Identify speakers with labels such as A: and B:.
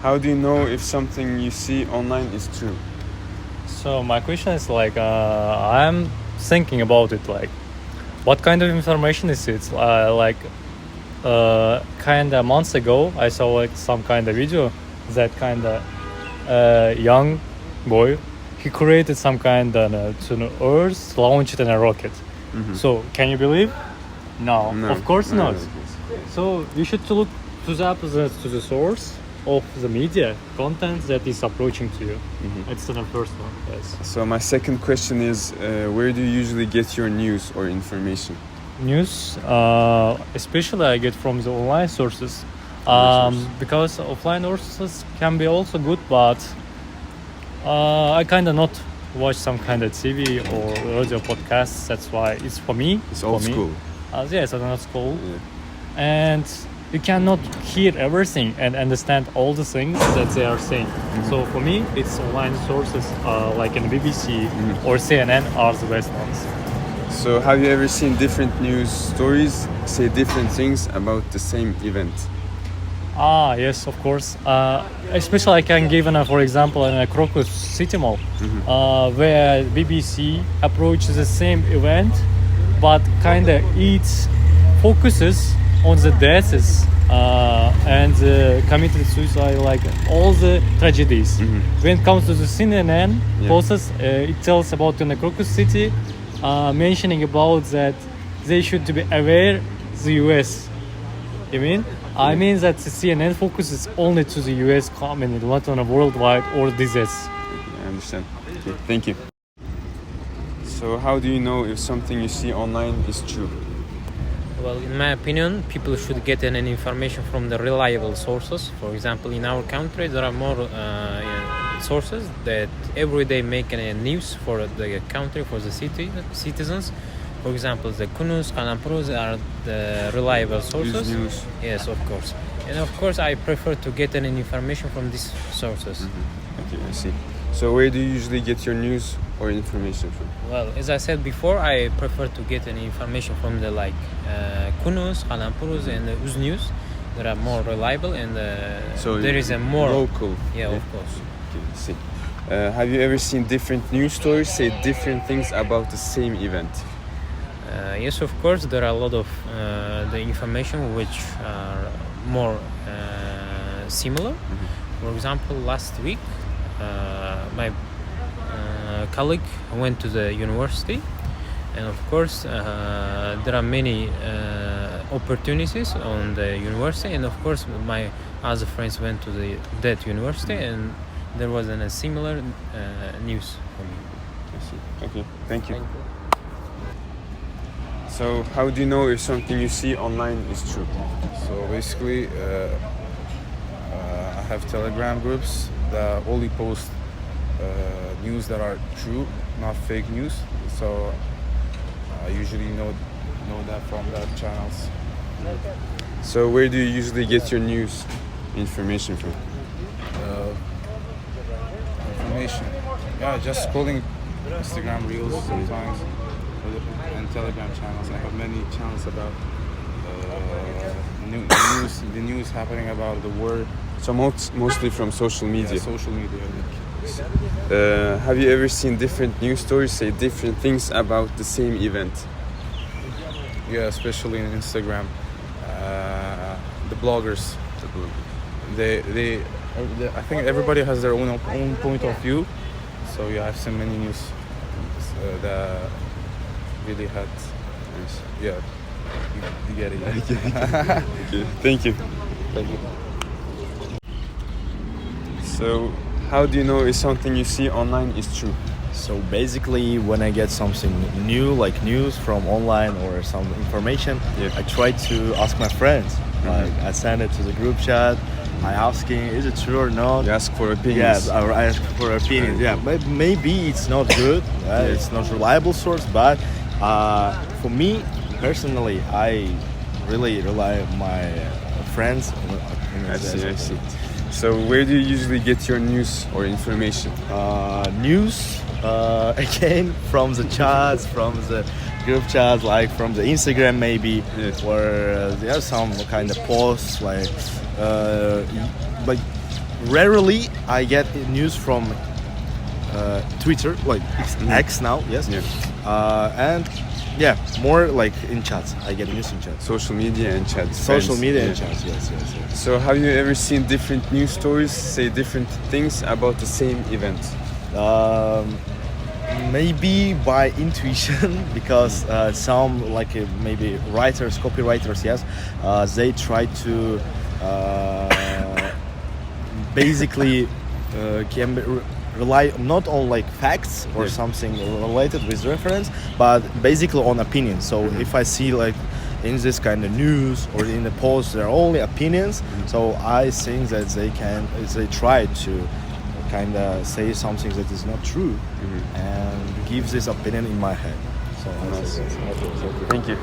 A: How do you know if something you see online is true?
B: So my question is I'm thinking about it what kind of information is it? Kind of months ago, I saw some kind of video that kind of young boy, he created some kind of to Earth, launched it in a rocket.
A: Mm-hmm.
B: So can you believe? No,
A: No,
B: of course
A: no,
B: not. So you should to look to the source of the media content that is approaching to you.
A: Mm-hmm.
B: It's the first one. Yes.
A: So my second question is, where do you usually get your news or information?
B: News, especially I get from the online sources, because offline sources can be also good, but I kind of not watch some kind of TV or radio podcasts. That's why it's for me.
A: It's old school.
B: Yes, I'm not school,
A: Yeah.
B: and you cannot hear everything and understand all the things that they are saying.
A: Mm-hmm.
B: So for me, it's online sources like in BBC or CNN are the best ones.
A: So have you ever seen different news stories say different things about the same event?
B: Yes, of course. Especially I can give, for example, in a Crocus City Mall, where BBC approaches the same event, but kind of it focuses on the deaths and committed suicide, like all the tragedies. When it comes to the CNN process, it tells about in the Crocus City, mentioning about that they should be aware the US. You mean? I mean that the CNN focuses only to the US community, not on a worldwide or disease.
A: I understand. Okay, thank you. So how do you know if something you see online is true?
C: Well, in my opinion, people should get any information from the reliable sources. For example, in our country, there are more sources that every day make news for the country, for the citizens. For example, the Kunus, Kanapruz are the reliable sources.
A: News.
C: Yes, of course. And of course, I prefer to get any information from these sources.
A: Okay, I see. So where do you usually get your news or information from?
C: Well, as I said before, I prefer to get any information from the Kunus, Kanapruz, and the Uz News. That are more reliable and
A: So
C: there is a more
A: local.
C: Yeah, of course.
A: Okay, I see. Have you ever seen different news stories say different things about the same event?
C: Yes, of course, there are a lot of the information which are more similar. For example, last week, my colleague went to the university, and of course, there are many opportunities on the university, and of course, my other friends went to that university, and there was a similar news for me.
A: I see. Okay, thank you. So how do you know if something you see online is true?
D: So basically, I have Telegram groups that only post news that are true, not fake news. So I usually know that from that channels.
A: So where do you usually get your news information from?
D: Information. Yeah, just scrolling Instagram Reels sometimes and Telegram channels. I have many channels about the news happening about the world.
A: So mostly from social media.
D: Yeah, social media.
A: Have you ever seen different news stories say different things about the same event?
D: Yeah, especially in Instagram. The bloggers. They I think everybody has their own point of view. So yeah, I've seen many news that really had. Yeah, you get it.
A: Okay, thank you.
D: Thank you.
A: So how do you know if something you see online is true?
E: So basically, when I get something new, like news from online or some information, I try to ask my friends. Like I send it to the group chat. I asking, is it true or not?
A: You ask for opinions.
E: Yeah, I ask for opinions. Yeah, maybe it's not good. It's not reliable source, but for me personally, I really rely on my friends.
A: I see. So where do you usually get your news or information?
E: News, again, from the chats, from the group chats, like from the Instagram maybe, where there are some kind of posts, like rarely I get news from Twitter, like it's X now, yes.
A: Yeah.
E: And yeah, more like in chats. I get news in chats.
A: Social media and chat.
E: Social
A: friends.
E: media
A: Yeah.
E: and chats, yes.
A: So have you ever seen different news stories say different things about the same event?
E: Maybe by intuition, because some like maybe writers, copywriters, yes, they try to basically can rely not on like facts or
A: Yeah.
E: something related with reference, but basically on opinions. So if I see like in this kind of news or in the post there are only opinions, so I think that they try to kind of say something that is not true and give this opinion in my head. So I think that's
A: Thank you.